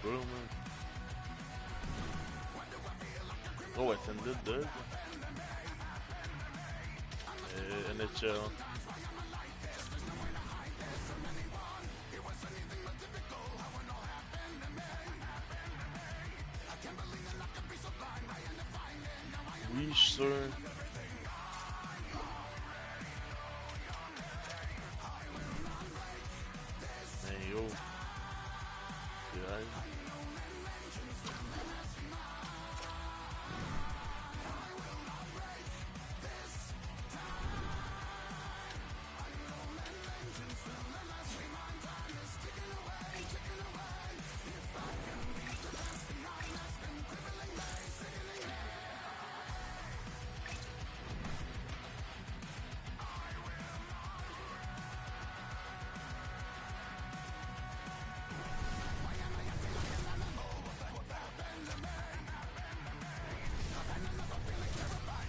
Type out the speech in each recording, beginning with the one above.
pas, man. Oh, attended Doug. NHL. Oui, je suis sûr. Mais yo. C'est vrai.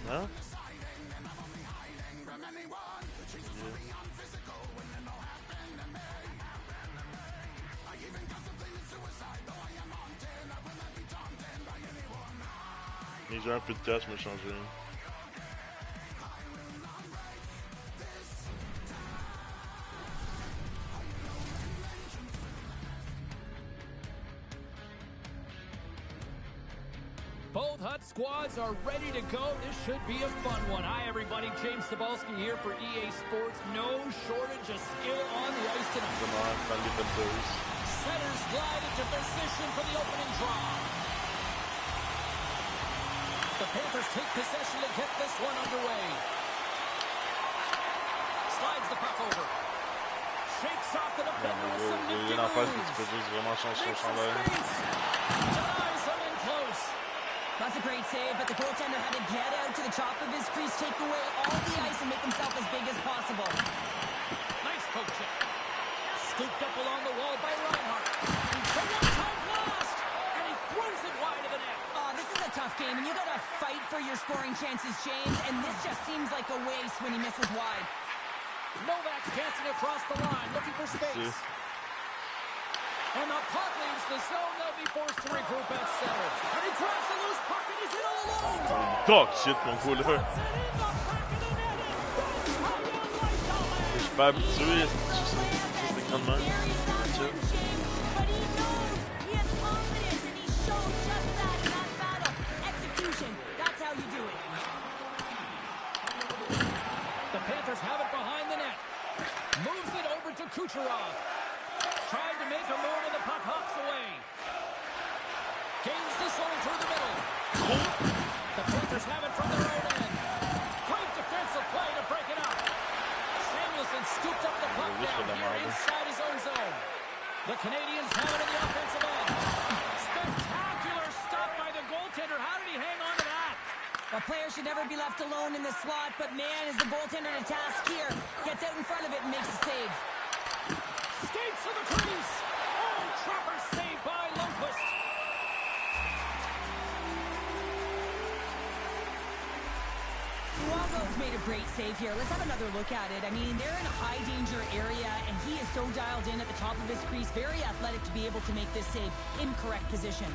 Huh? Yeah. J'ai un peu de tâche, mais changer. Both Hut squads are ready to go. This should be a fun one. Hi, everybody. James Cebulski here for EA Sports. No shortage of skill on the ice tonight. Come on, Centers glide into position for the opening draw. The Panthers take possession to get this one underway. Slides the puck over. Shakes off the defender with some nifty moves. Denies him in close. That's a great save, but the goaltender had to get out to the top of his crease, take away all the ice, and make himself as big as possible. Nice poke check. Scooped up along the wall by Reinhart. The one-time blast, and he throws it wide of the net. Oh, this is a tough game, and you gotta fight for your scoring chances, James, and this just seems like a waste when he misses wide. Novak's dancing across the line, looking for space. And the puck leaves the zone. They'll be forced to regroup at center. And he grabs the loose puck and he's in all alone. Dog shit, mon gros, là. Je suis pas habitué à ce écran de main. The Panthers have it behind the net. Moves it over to Kucherov. Tried to make a move and the puck hops away. Gains this one through the middle. The Panthers have it from their own end. Great defensive play to break it up. Samuelson scooped up the puck down here inside his own zone. The Canadians have it in the offensive end. Spectacular stop by the goaltender. How did he hang on to that? A player should never be left alone in this slot, but man, is the goaltender to task here. Gets out in front of it and makes a save. Skates to the crease. Oh, Trapper saved by Lundqvist. Luongo's made a great save here. Let's have another look at it. I mean, they're in a high danger area, and he is so dialed in at the top of his crease. Very athletic to be able to make this save in correct position.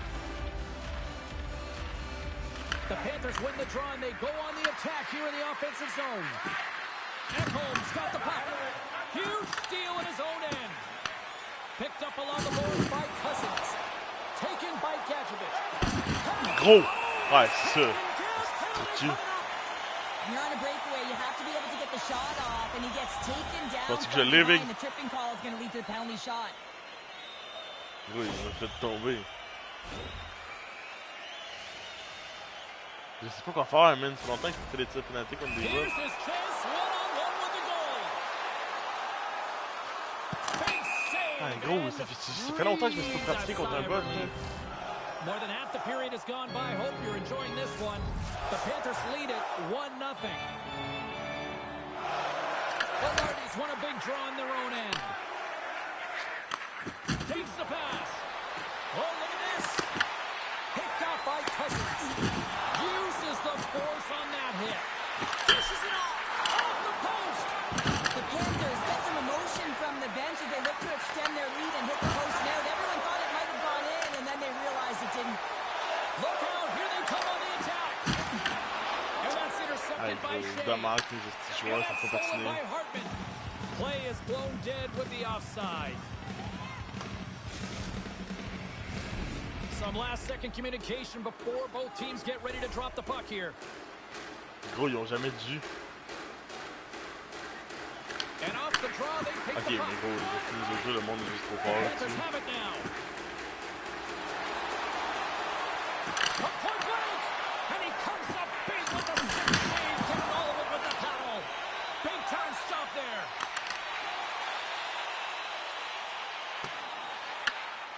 The Panthers win the draw, and they go on the attack here in the offensive zone. Ekholm's got the puck. Huge steal in his own end. Picked up along the boards by Cousins. Taken by Gadjevich. Gros! Ouais, c'est ça. When you're on a breakaway, you have to be able to get the shot off, and he gets taken down. Parce que je l'ai, Big. The tripping call is going to lead to the penalty shot. Oui, il m'a fait tomber. Je sais pas quoi faire, man. C'est longtemps qu'il fait des tirs pénaltés comme des gars. Ah, gros, ça fait longtemps que je me suis pas pratiqué contre un bot. More than half the period has gone by. Hope you're enjoying this one. The Panthers lead it 1-0. The Marlies won a big draw on their own end. Takes the pass. Oh, look at this. Picked off by Cousins. Uses the force on that hit. Pushes it off the post. The Panthers get some emotion from the bench as they look to extend their lead and hit the post out. Everyone thought it might have gone in, and then by Shea. Dommage que les petits joueurs ne font pas Stolen patiner. by Hartman. Play is blown dead with the offside. Some last-second communication before both teams get ready to drop the puck here. Gros, ils ont jamais dû. And off the draw, they pick Ok, the mais puck. gros, les autres jeux, le monde est juste trop The fort Panthers là-dessus. have it now. Puck point blank, and he comes up big with the stick save, getting all of it with the paddle. Big time stop there.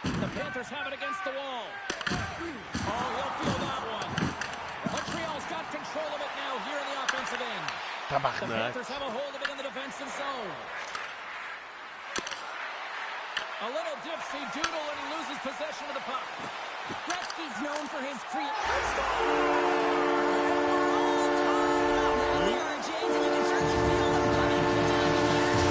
The Panthers have it against the wall. Oh, he'll feel that one. Montreal's got control of it now here in the offensive end. The Tabarnak. Panthers have a hold of it in the defensive zone. A little dipsy doodle and he loses possession of the puck. Gretzky's known for his James, and you can certainly feel them coming.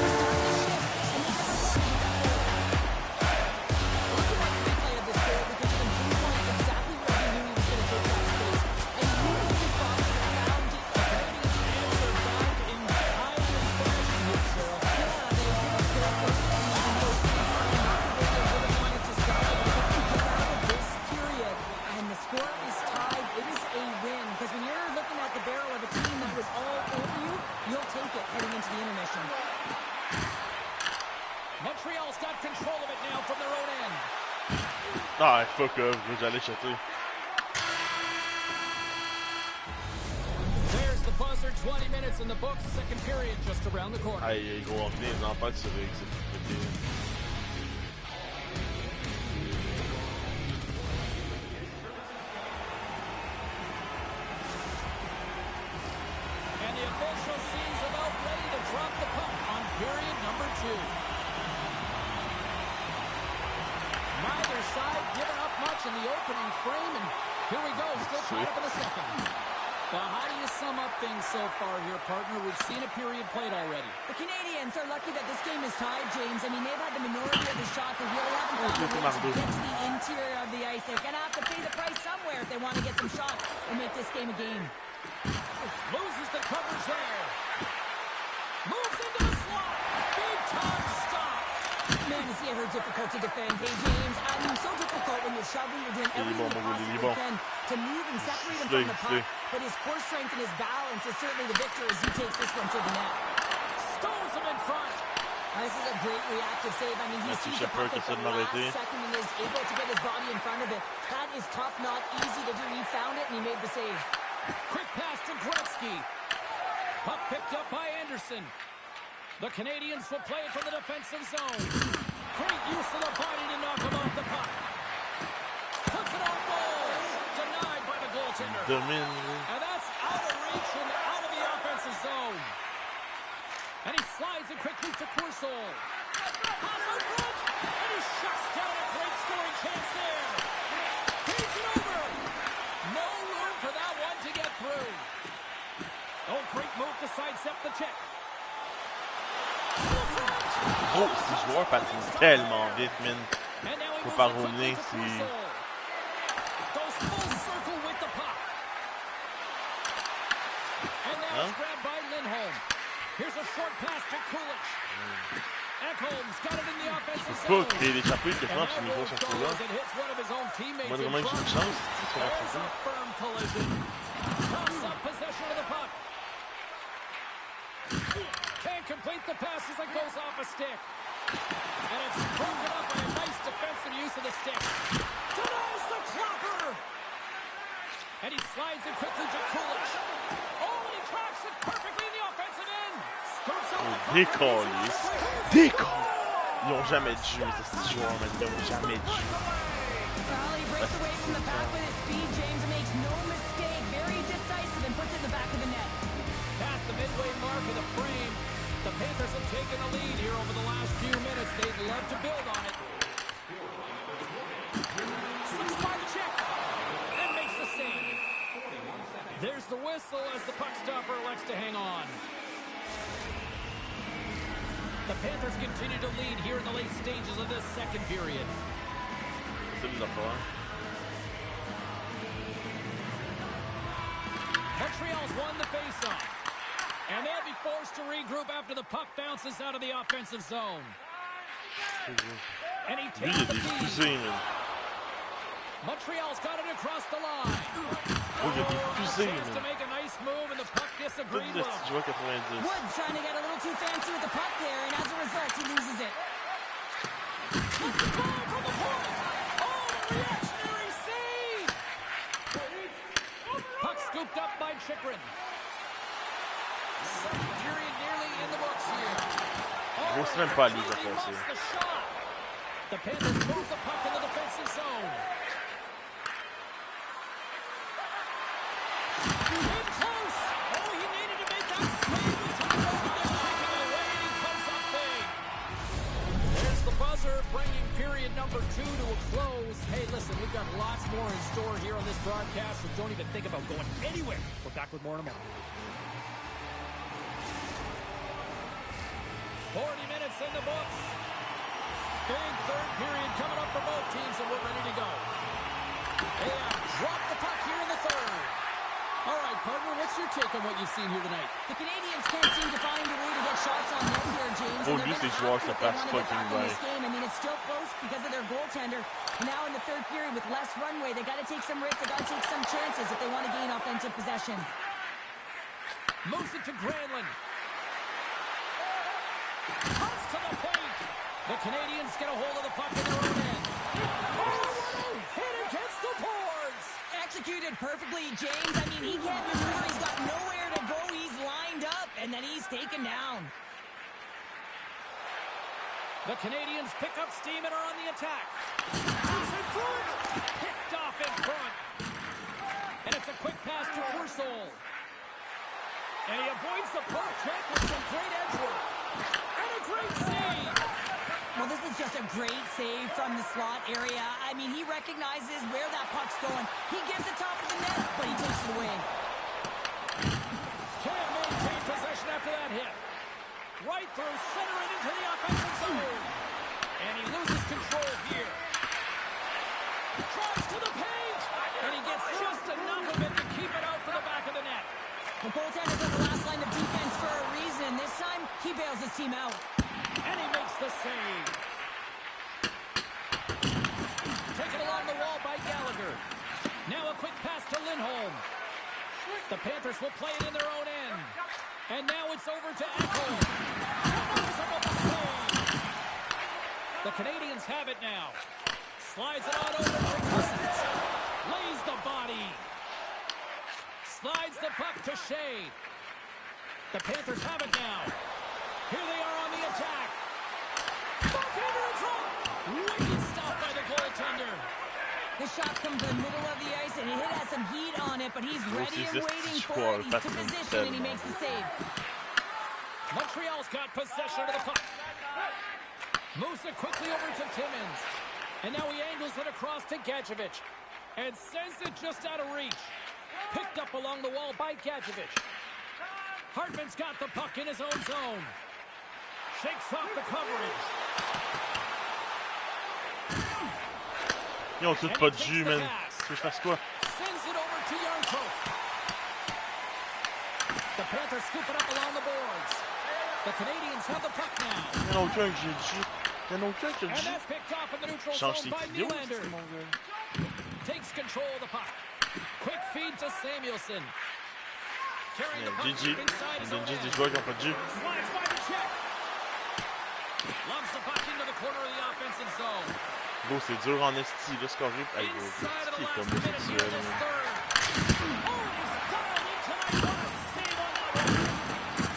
Look at that replay of this goal because you can pinpoint exactly where he knew he was going to take that space. And he used his body to pound it. The Canadians answered back in kind and fashion here, Cheryl. Yeah, they almost got it. Even though they really wanted to stop it, they couldn't get out of this period. And the score is tied. It is a win because when you're looking at the barrel of a team that was all over you, you'll take it heading into the intermission. Montreal's got control of it now from their own end. Ah, fuck off, gros, j'allais jeter. There's the buzzer, 20 minutes in the books, second period just around the corner. Aïe, gros, on finit les empêches sur les sécurités. And the official seems about ready to drop the puck on period number 2. Neither side giving up much in the opening frame, and here we go, still tied up in the second. Well, how do you sum up things so far here, partner? We've seen a period played already. The Canadians are lucky that this game is tied, James. I mean, they've had the minority of the shots. They really haven't found a way to get to the interior of the ice. They're going to have to pay the price somewhere if they want to get some shots and make this game a game. Loses the coverage there. Moves into the slot. Big time stop. Man, is he ever difficult to defend. Hey, James, I mean, so difficult when you're shoving, you're doing everything you possibly can to move and separate him from the puck. But his core strength and his balance is certainly the victor as he takes this one to the net. Stones him in front. This is a great reactive save. I mean, he sees the puck at the last second and is able to get his body in front of it. That is tough, not easy to do. He found it and he made the save. Quick pass to Gretzky. Puck picked up by Anderson. The Canadians will play it from the defensive zone. Great use of the body to knock him off the puck. Puts it on goal. Denied by the goaltender. And that's out of reach and out of the offensive zone. And he slides it quickly to Coursol. Pass out front. And he shuts down a great scoring chance there. Feeds it over. No room for that one to get through. Oh, great move to sidestep the check. Oh, ces joueurs patinent tellement vite, man. Faut pas revenir si... Goes full circle with the puck. And now it's grabbed by Lindholm. Here's a short pass to Kulich. Ekholm's got it in the offensive zone. Pas qu'il échappé que France au niveau son coup là. Moi, vraiment, j'ai une chance. There's a firm collision. Toss up possession of the puck. Can't complete the pass as it goes off a stick. And it's broken up by a nice defensive use of the stick. Denies the clopper! And he slides it quickly to Kulich. Oh, and he tracks it perfectly in the offensive end. Scoops up the puck. Décolliste. Décolle. Ils ont jamais de jeu, ces joueurs, man. Ils ont jamais de jeu. Well, he breaks away from the pack with his speed, James, and makes no mistake. Very decisive and puts it in the back of the net. Past the midway mark of the frame. The Panthers have taken the lead here over the last few minutes. They'd love to build on it. Slips by the check. And makes the save. There's the whistle as the puck stopper elects to hang on. The Panthers continue to lead here in the late stages of this second period. Montreal's won the faceoff. And they'll be forced to regroup after the puck bounces out of the offensive zone. And he Lui, takes il a the des feed. fusées, man. Montreal's got it across the line. Oh, il y a des fusées, Chance to man. make a nice move, and the puck Tout disagreed le with petit him. joueur 90. Woods trying to get a little too fancy with the puck there, and as a result, he loses it. What's the goal from the point? Oh, the reactionary save! Puck scooped up by Chychrun. Second period nearly in the books here. Oh, Grosse même pas lise completely offensive. lost the shot. The Panthers move the puck in the defensive zone. In close. Oh, he needed to make that save with time left, but they're taking it away, and he comes up big. There's the buzzer, bringing period number 2 to a close. Hey, listen, we've got lots more in store here on this broadcast, so don't even think about going anywhere. We're back with more in a moment. 40 minutes in the books. Big third period coming up for both teams, and we're ready to go. They have dropped the puck here in the third. All right, partner, what's your take on what you've seen here tonight? The Canadians can't seem to find a way to get shots on net here, James. Oh, and they're lui, gonna ces joueurs have se to if they passent want to get back fucking in bien. this game. I mean, it's still close because of their goaltender. And now in the third period with less runway, they got to take some risks. They got to take some chances if they want to gain offensive possession. Moves it to Granlund. Cuts to the paint. The Canadians get a hold of the puck in their own end. Oh, what a hit against the boards! Executed perfectly, James. I mean, he can't maneuver. He's got nowhere to go. He's lined up, and then he's taken down. The Canadians pick up steam and are on the attack. He's in front. Picked off in front. And it's a quick pass to Purcell. And he avoids the poke check with some great edge work. And a great save. Well, this is just a great save from the slot area. I mean, he recognizes where that puck's going. He gives it top of the net, but he takes it away. Can't maintain possession after that hit. Right through center and into the offensive zone. And he loses control here. Drives to the paint. And he gets just enough of it to keep it out for the back of the net. The goaltender's on the last line of defense for a reason. This time, he bails his team out. And he makes the save. Taken along the wall by Gallagher. Now a quick pass to Lindholm. The Panthers will play it in their own end. And now it's over to Ekholm. The Canadians have it now. Slides it on over to Cousins. Lays the body. Slides the puck to Shea. The Panthers have it now. Here they are on the attack. Goaltender in front. Wicked stop by the goaltender. The shot comes to the middle of the ice, and it has some heat on it, but he's ready he's and just waiting for score. it. He's That's to an position, and he instead, makes the save. Montreal's got possession of the puck. Moves it quickly over to Timmins. And now he angles it across to Gadjevich. And sends it just out of reach. Picked up along the wall by Gadjevich. Hartman's got the puck in his own zone. Shakes off the coverage. Ils ont tous pas de jus, man. Tu veux que je fasse quoi? Sends it over to Yarncroke. The Panthers scoop it up along the boards. The Canadians have the puck now. Il y en a aucun que j'ai de jus. Il y en a aucun qui a de And jus. that's picked off in the neutral Change zone tes by tuyaux, Nylander. c'est mon gars. Takes control of the puck. Quick feed to Samuelson. Carrying the puck GG. deep inside Ils his donnent own juste des end. joueurs qui n'ont pas de jus. Slides by the check. Lumps the puck into the corner of the offensive zone. Gros, c'est dur en esti, là, scorer. Hey, gros, Inside of the qui est last comme minute here in homosexuel, this man. third. Oh, he's dialed in tonight. What a save on that one.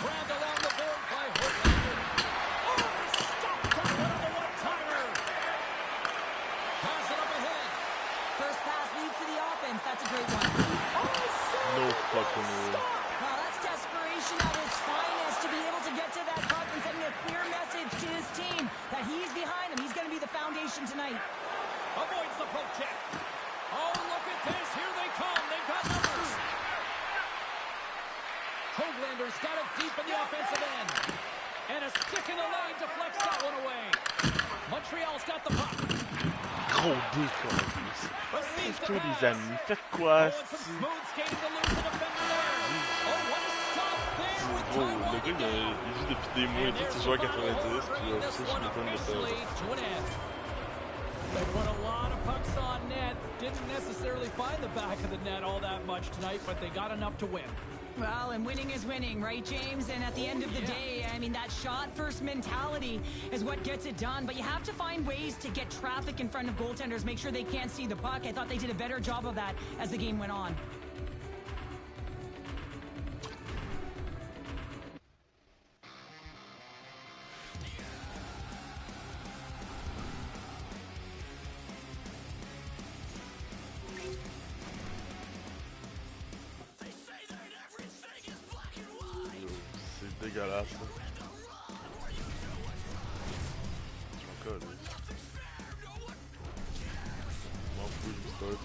Grabbed along the board by Hortlander. Oh, he stopped that one on the one-timer. Pass it up ahead. First pass leads to the offense. That's a great one. No fucking way. Well, that's desperation at its finest to be able to get to that puck and sending a clear message to his team that he's behind him. He's going to be the foundation tonight. Avoids the poke check. Oh, look at this. Here they come. They've got numbers. Hoaglander's got it deep in the offensive end. And a stick in the lane deflects that one away. Montreal's got the puck. Gros décolle. Receives the Tous pass. les amis, faites quoi, Oh, and some esti? smooth skating to lose the defender there. Oh, what a stop there with Gros, le gars, il joue depuis des mois et tout, il joue à 90, puis ça, je m'étonne de ça. They put a lot of pucks on net. Didn't necessarily find the back of the net all that much tonight, but they got enough to win. Well, and winning is winning, right, James? And at the end of the day, I mean, that shot-first mentality is what gets it done. But you have to find ways to get traffic in front of goaltenders, make sure they can't see the puck. I thought they did a better job of that as the game went on. C'est dégueulasse. Je m'en colle. Je m'en fous, je me start.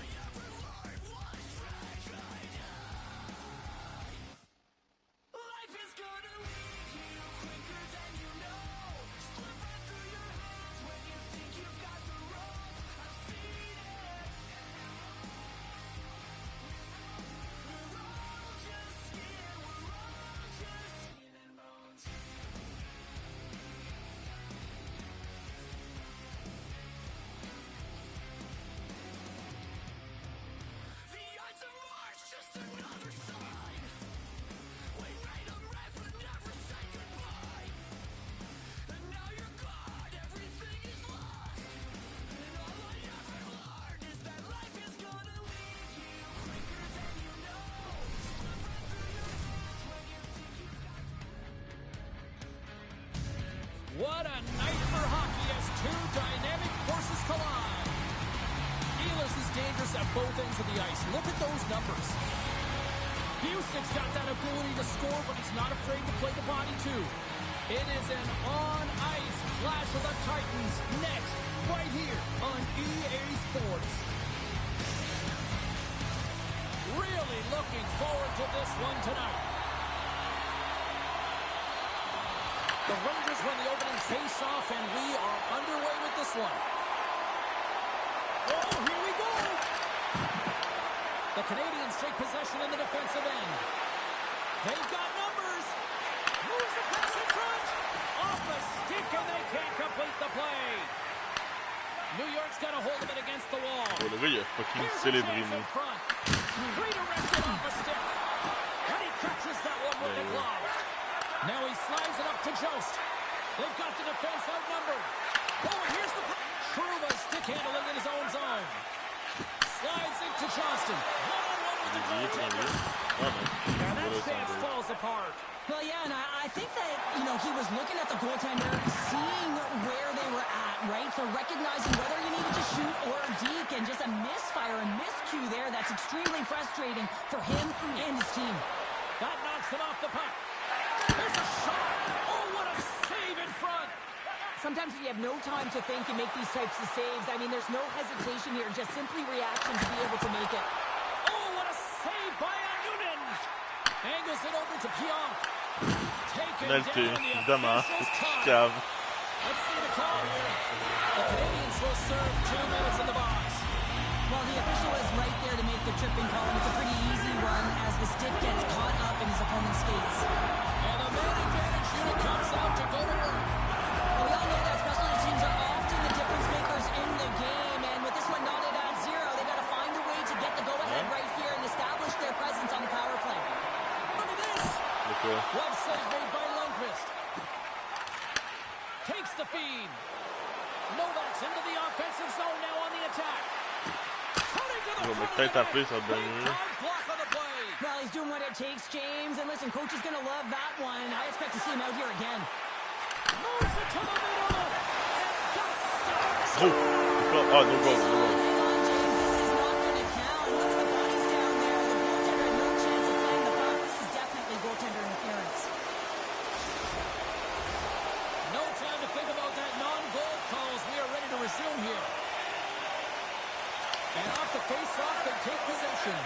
What a night for hockey as two dynamic forces collide. Ehlers is dangerous at both ends of the ice. Look at those numbers. Busic's got that ability to score, but he's not afraid to play the body, too. It is an on-ice clash of the Titans next, right here on EA Sports. Really looking forward to this one tonight. The Rangers win the opening face-off, and we are underway with this one. Oh, here we go! The Canadians take possession in the defensive end. They've got numbers. Moves the pass in front. Off the stick, and they can't complete the play. New York's got a hold of it against the wall. Oh, le gars, il a fucking Here's a célébré, chance in nous. front. Redirected off a stick. And he catches that one with the glove. Now he slides it up to Jost. They've got the defense outnumbered. Oh, and here's the... Trouba stick handling in his own zone. Slides it to Johnston. One-on-one with the goaltender. Now that chance falls apart. Well, yeah, and I think that, you know, he was looking at the goaltender, seeing where they were at, right? So recognizing whether you needed to shoot or deke, and just a misfire, a miscue there. That's extremely frustrating for him and his team. That knocks him off the puck. There's a shot. Oh, what a save in front. Sometimes you have no time to think and make these types of saves. I mean, there's no hesitation here, just simply reaction to be able to make it. Oh, what a save by Noonan. Angles it over to Pionk. Taken Penalty, down the évidemment. official's time. Cave. Let's see the call here. The Canadians will serve 2 minutes in the box. Well, the official is right there to make the tripping call, and it's a pretty easy one as the stick gets caught up in his opponent's skates. And the man advantage unit comes out to go to work. Well, we all know that specialty teams are often the difference makers in the game, and with this one knotted at 0, they got to find a way to get the go-ahead right here and establish their presence on the power play. Look at this. Okay. One save made by Lundqvist. Takes the feed. Novak's into the offensive zone now on the attack. Il va me peut-être taper, ça va bien mieux. Well, he's doing what it takes, James. And listen, coach is going to love that one. I expect to see him out here again. Moves it to the middle. And that's Oh, oh, no goal, no goal. Hang on, James. This is not going to count. Look at the bodies down there. The goaltender had no chance of playing the puck. This is definitely goaltender interference. no time to think about that non-goal calls. We are ready to resume here. And off the face-off, they take possession.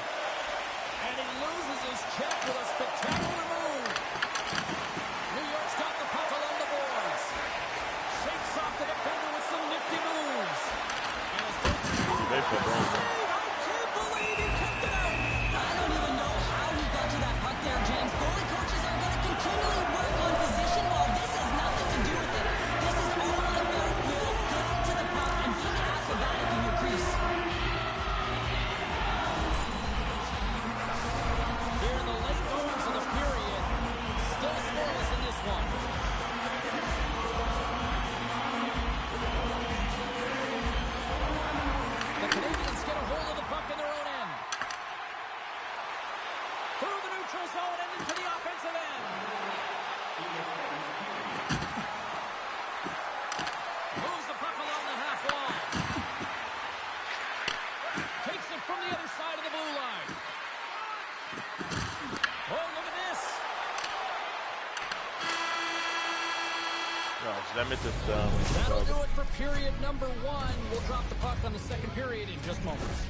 And he loses his check with a spectacular move. New York's got the puck along the boards. Shakes off the defender with some nifty moves. And it's Non, je la mettais dedans. That'll do it for period number 1. We'll drop the puck on the second period in just moments.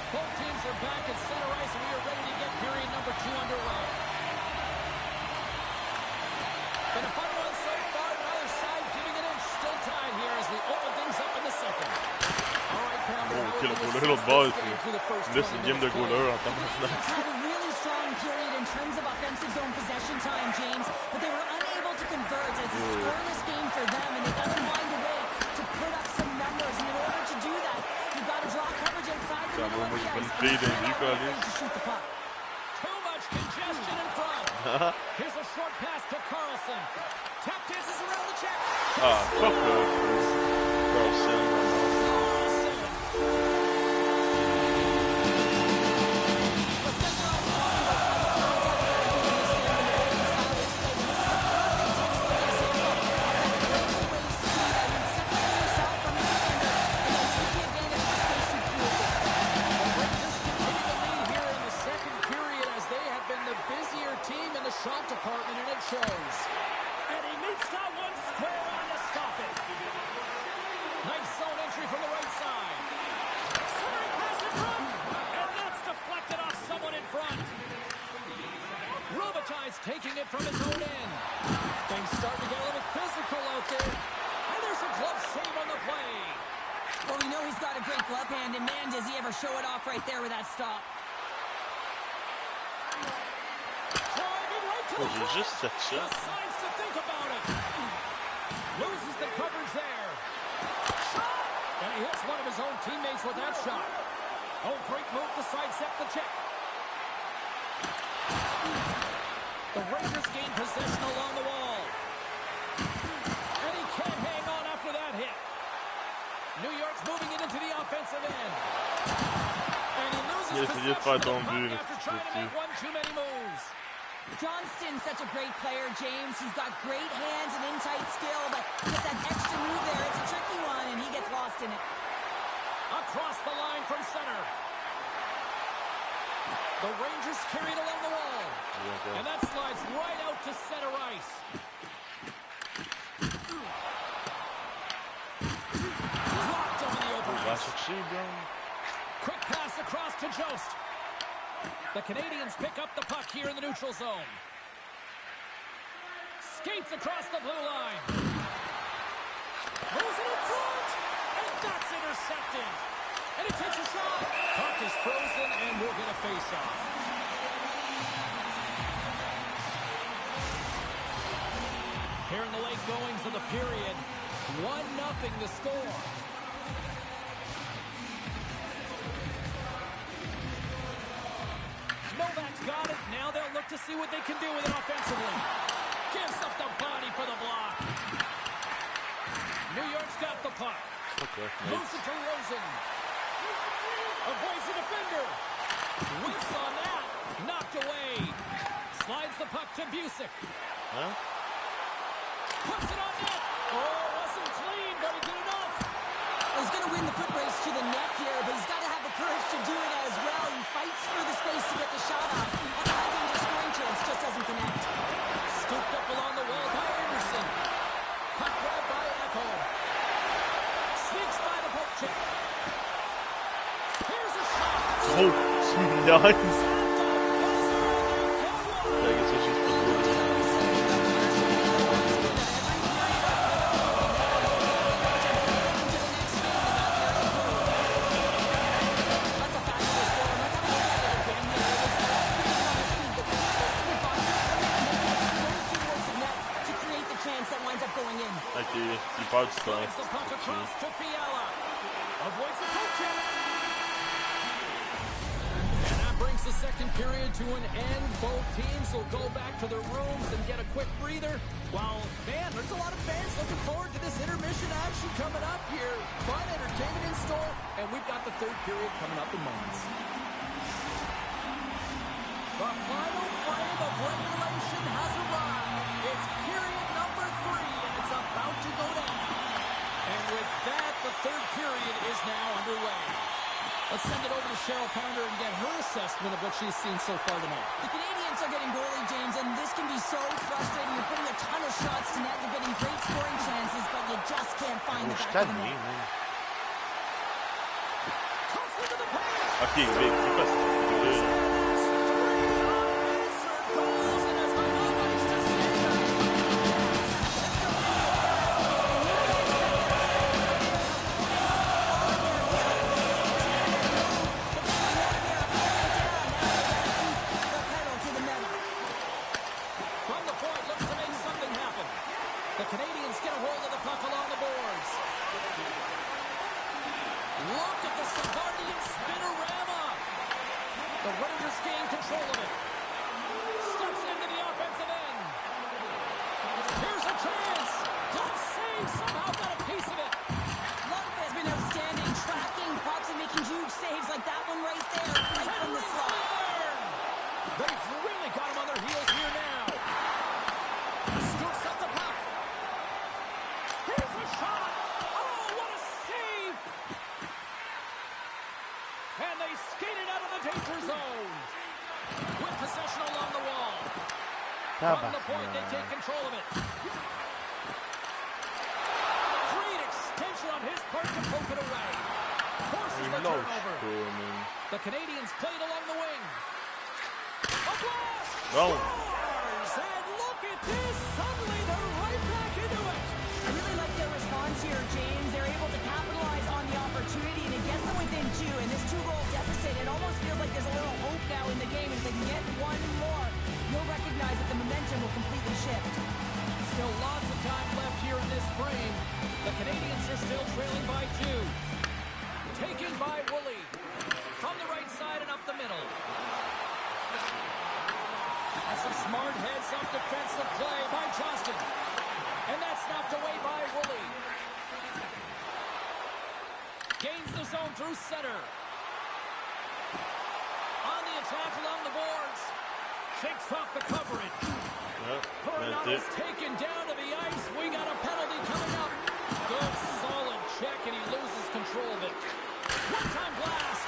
Both teams are back at center ice, and we are ready to get period number 2 underway. Been a fun one so far. Neither side giving an inch. Still tied here as we open things up in the second. All right, Pounder. Ok, le goaler l'autre bord, laisse une game de goaler en temps de Had a really strong period in terms of offensive zone possession time, James, but they were unable to convert. It's a scoreless game for them, and they got to find a way to put up some numbers. And in order to do that, you've got to draw coverage inside the middle of the ice. To shoot the puck. Too much congestion in front. Here's a short pass to Carlson. Tap dances around the check. Ah, fuck off. Carlson. Shot department, and it shows. And he meets that one square on to stop it. Nice zone entry from the right side. Centering pass in front, and that's deflected off someone in front. Robitaille's taking it from his own end. Things starting to get a little physical out there. And there's a glove save on the play. Well, we know he's got a great glove hand, and man, does he ever show it off right there with that stop. Oh, j'ai juste cette shot. Decides to think about it. Loses the coverage there. Shot! And he hits one of his own teammates with that shot. Oh, great move to sidestep the check. The Rangers gain possession along the wall. And he can't hang on after that hit. New York's moving it into the offensive end. And he loses possession of the puck after trying to make one too many moves. Johnston's such a great player, James. He's got great hands and in-tight skill, but just that extra move there, it's a tricky one, and he gets lost in it. Across the line from center. The Rangers carry it along the wall. And that slides right out to center ice. Blocked over the open ice. Quick pass across to Jost. The Canadians pick up the puck here in the neutral zone. Skates across the blue line. Moves it in front. And that's intercepted. And he takes a shot. Puck is frozen and we'll get a face-off. Here in the late goings of the period, 1-0 the score. Novak's got it. Now they'll look to see what they can do with it offensively. Gives up the body for the block. New York's got the puck. Moves it to Rosen. Avoids the defender. Whiffs on that. Knocked away. Slides the puck to Busick. Huh? Puts it on net. Oh, wasn't clean, but he did enough. He's going to win the foot race to the net here, but he's got to have the courage to do it as well. He fights for the space to get the shot off. On a high-danger scoring chance, just doesn't connect. Scooped up along the wall by Anderson. Puck grab by Echo. Sneaks by the poke check. Here's a shot. Oh, nice. I guess it's just perds du temps. Slides the puck across to Fiala. Avoids the poke check. And that brings the second period to an end. Both teams will go back to their rooms and get a quick breather. Well, man, there's a lot of fans looking forward to this intermission action coming up here. Fun entertainment in store, and we've got the third period coming up in moments. The final frame of regulation has arrived. It's period number 3, and it's about to go down. And with that, the third period is now underway. Let's send it over to Cheryl Pounder and get her assessment of what she's seen so far tonight. The Canadians are getting goalie, James, and this can be so frustrating. You're putting a ton of shots to net. You're getting great scoring chances, but you just can't find the back of the net. Toss into the paint. Ok, mais c'est pas ça. Goals, and there's not much to The pedal to the metal. From the point, looks to make something happen. The Canadians get a hold of the puck along the boards. Look at the Savardian spinorama. The Rangers gain control of it. Steps into the offensive end. Here's a chance. Glove save, somehow got a piece of it. Lundqvist has been outstanding, tracking pucks and making huge saves like that one right there, right from the slot. They've really got him on their heels here now. Scoops up the puck. Here's a shot. Oh, what a save. And they skated out of the danger zone. With possession along the wall. From the point, they take control of it. Great extension on his part to poke it away. Forces the turnover. The Canadians played along the wing. A blast! Bon. Scores! And look at this! Suddenly they're right back into it! I really like their response here, James. They're able to capitalize on the opportunity, and it gets them within 2. And this 2-goal deficit, it almost feels like there's a little hope now in the game. If they can get one more, you'll recognize that the momentum will completely shift. Still lots of time left here in this frame. The Canadians are still trailing by 2. Taken by Woolley. From the right side and up the middle. That's some smart heads-up defensive play by Johnston. And that's knocked away by Woolley. Gains the zone through center. On the attack along the boards. Shakes off the coverage. Coronato's taken down to the ice. We got a penalty coming up. Good, solid check, and he loses control of it. One-time blast.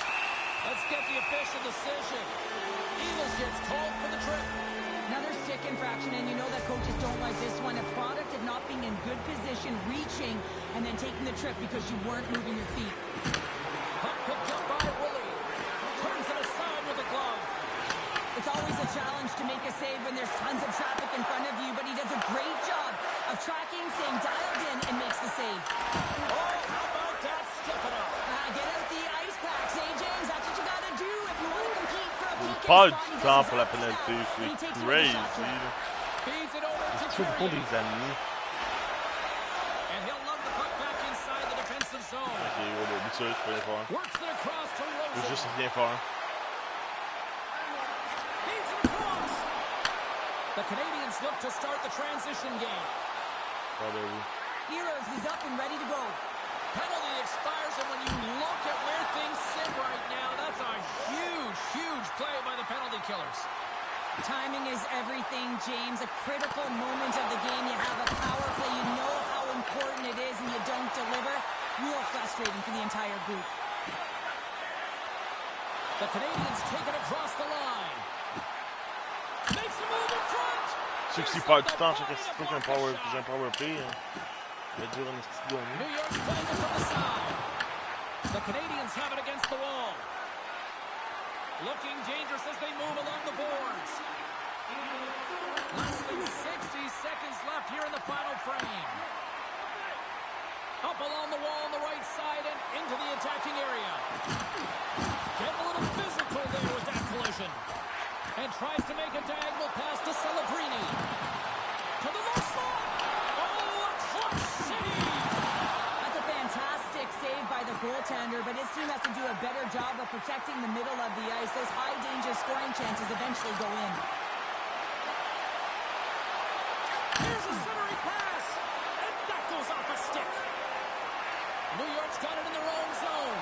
Let's get the official decision. Eagles gets called for the trip. Another stick infraction, and you know that coaches don't like this one. A product of not being in good position, reaching, and then taking the trip because you weren't moving your feet. Puck picked up by Woolley. Turns it aside with a glove. It's always a challenge to make a save when there's tons of traffic in front of you, but he does a great job of tracking, staying dialed in, and makes the save. Oh, how about that? Step it up. Get out the ice packs, eh, James? That's what you gotta do if you want to compete for a PK Pas du spot. He does temps pour la exactly pénalité, that. And he c'est takes away the crazy. shot clock. Feeds it over to C'est trop Carrier. des amis. And he'll lug the puck back inside the defensive zone. Ok, ouais, d'habitude, je peux rien faire. Works it across to Je veux Rosen. juste rien faire. Feeds it across. The Canadians look to start the transition game. Pardon vous. Ehlers is up and ready to go. Penalty expires, and when you look at where things sit right now, that's a huge, huge play by the penalty killers. Timing is everything, James. A critical moment of the game. You have a power play. You know how important it is, and you don't deliver. Real frustrating for the entire group. The Canadians take it across the line. Makes a move in front. Ceux qui perdent du temps, c'est qu'il faut qu'un power play. Il va durer une petite gagne. New York's playing it from the side. The Canadians have it against the wall. Looking dangerous as they move along the boards. Less than 60 seconds left here in the final frame. Up along the wall on the right side and into the attacking area. Getting a little physical there with that collision. And tries to make a diagonal pass to Celebrini. To the left side. Oh, a clutch save. protecting the middle of the ice. Those high-danger scoring chances eventually go in. Here's a centering pass, and that goes off a stick. New York's got it in their own zone.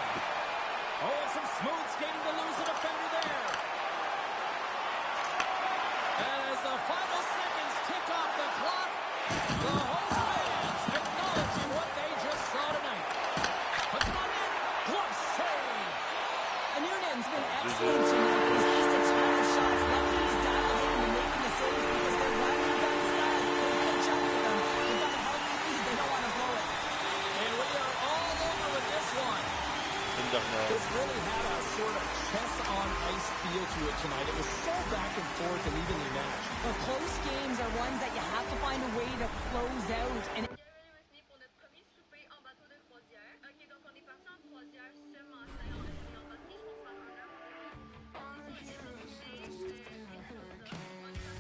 Oh, some smooth skating to lose a defender there. And as the final seconds tick off the clock, the home fans acknowledging what they just saw tonight. Puts it on in. Glove save. Noonan's been excellent tonight. He's missed a ton of shots. Lucky he's dialed in and making the saves because they're running gun style. They catch up with them. They've got a healthy lead. They don't want to blow it. And we are all over with this one. This really had a sort of chess-on-ice feel to it tonight. It was so back and forth and evenly matched. Well, close games are ones that you have to find a way to close out. And Bienvenue aussi pour notre premier souper en bateau de croisière. Ok, donc on est parti en croisière ce matin. On a fini en batterie, je pense, vers 1h.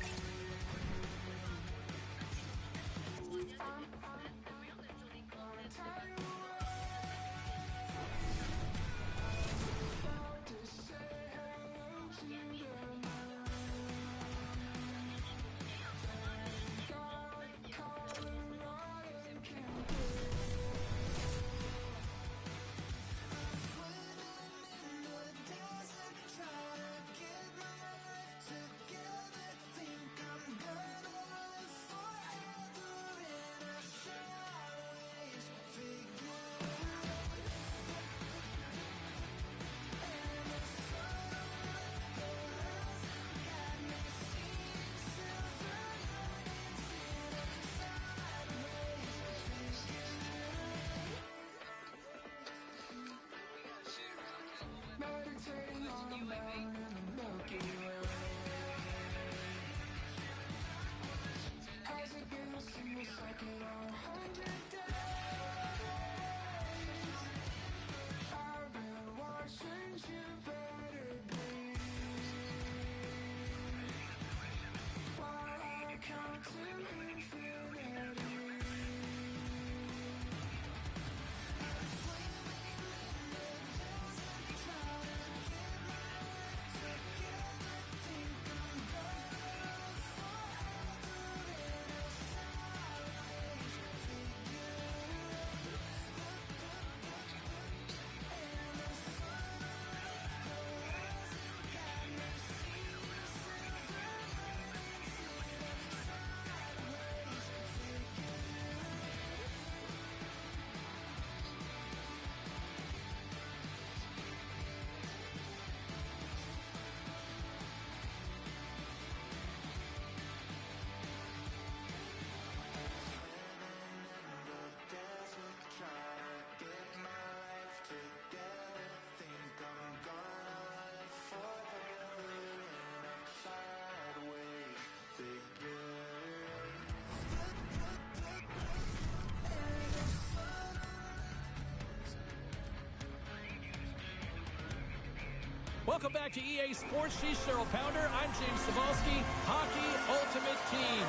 Welcome back to EA Sports. She's Cheryl Pounder. I'm James Cebulski. Hockey Ultimate Team.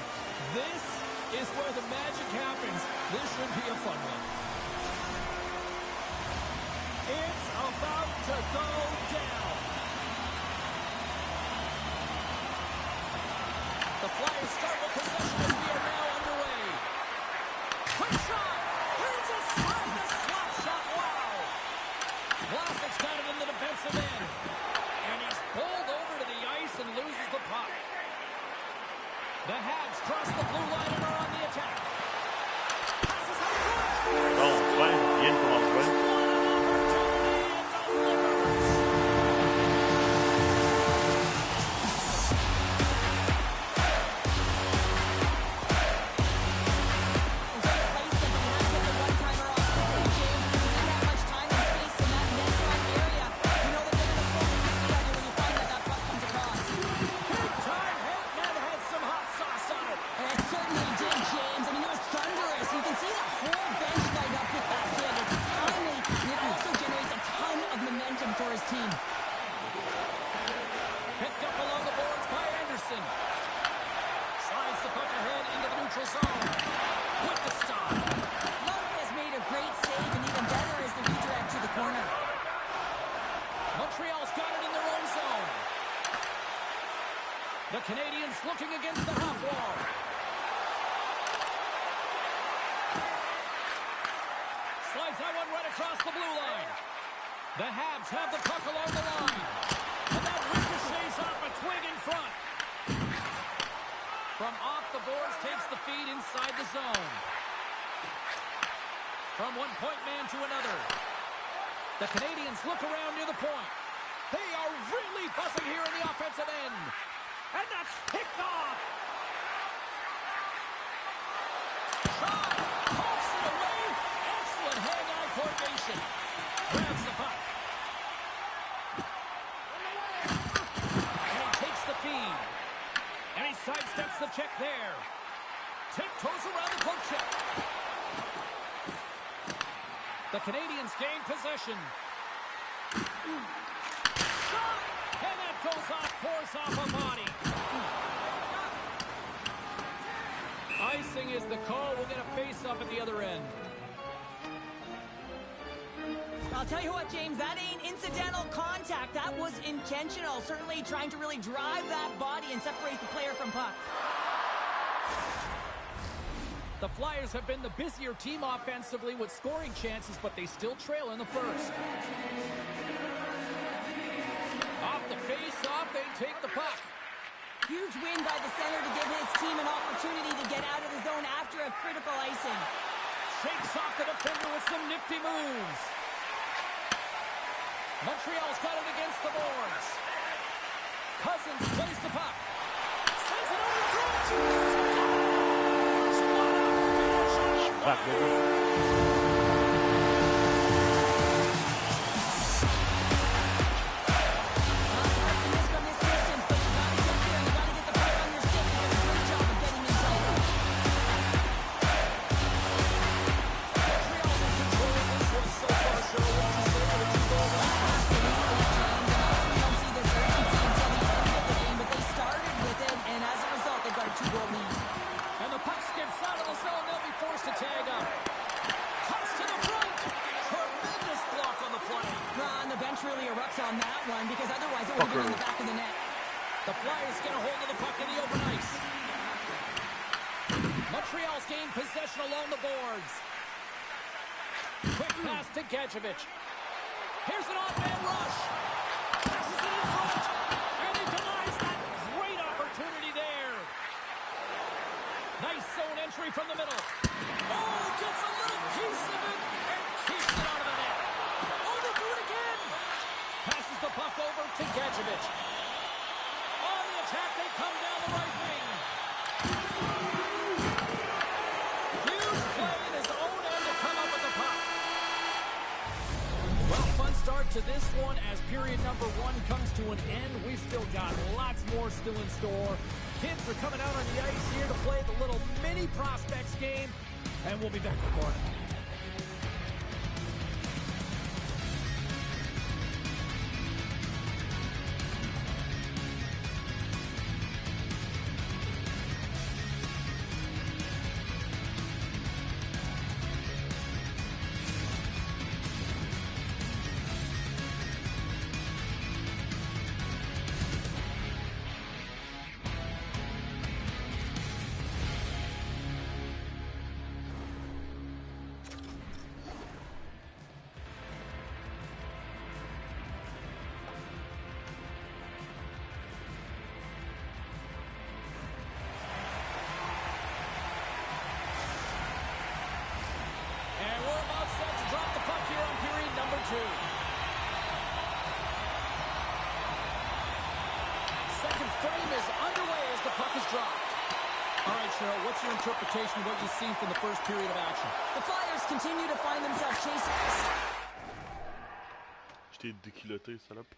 This is where the magic happens. This should be a fun one. It's about to go down. The Flyers start with possession as we are now underway. Quick shot. Here's a slide. The slap shot. Wow. Vlasic's got it in the defensive end. And he's pulled over to the ice and loses the puck. The Habs cross the blue line and are on the attack. Passes up front. Bon, ouais, bien commence, ouais. Montreal The Canadians looking against the half wall. Slides that one right across the blue line. The Habs have the puck along the line. And that ricochets off a twig in front. From off the boards, takes the feed inside the zone. From one point man to another. The Canadians look around near the point. They are really buzzing here in the offensive end. And that's picked off. Shot. Pokes it away. Excellent hand-eye coordination. Grabs the puck. And he takes the feed. And he sidesteps the check there. Tiptoes around the poke check. The Canadians gain possession. Shot! And that goes off, pours off a body. Icing is the call. We'll get a face-up at the other end. I'll tell you what, James, that ain't incidental contact. That was intentional. Certainly trying to really drive that body and separate the player from puck. The Flyers have been the busier team offensively with scoring chances, but they still trail in the first. Off the face-off, they take the puck. Huge win by the center to give his team an opportunity to get out of the zone after a critical icing. Shakes off the defender with some nifty moves. Montreal's got it against the boards. Cousins plays the puck. Sends it over through. Back, baby. On that one, because otherwise it would have been in the back of the net. The Flyers get a hold of the puck in the open ice. Montreal's gained possession along the boards. Quick pass to Gadjevich. Here's an off-man rush. Passes it in front. And he denies that great opportunity there. Nice zone entry from the middle. Oh, gets a little piece of it and keeps it out of the net. Oh, they do it again. Passes the puck over to Gadjevich. On the attack, they come down the right wing. Huge play in his own end to come up with the puck. Well, fun start to this one as period number 1 comes to an end. We've still got lots more still in store. Kids are coming out on the ice here to play the little mini prospects game, and we'll be back with more. Second frame is underway as the puck is dropped. All right, Cheryl, what's your interpretation of what you've seen from the first period of action? The Flyers continue to find themselves chasing. Je t'ai déculotté, salope.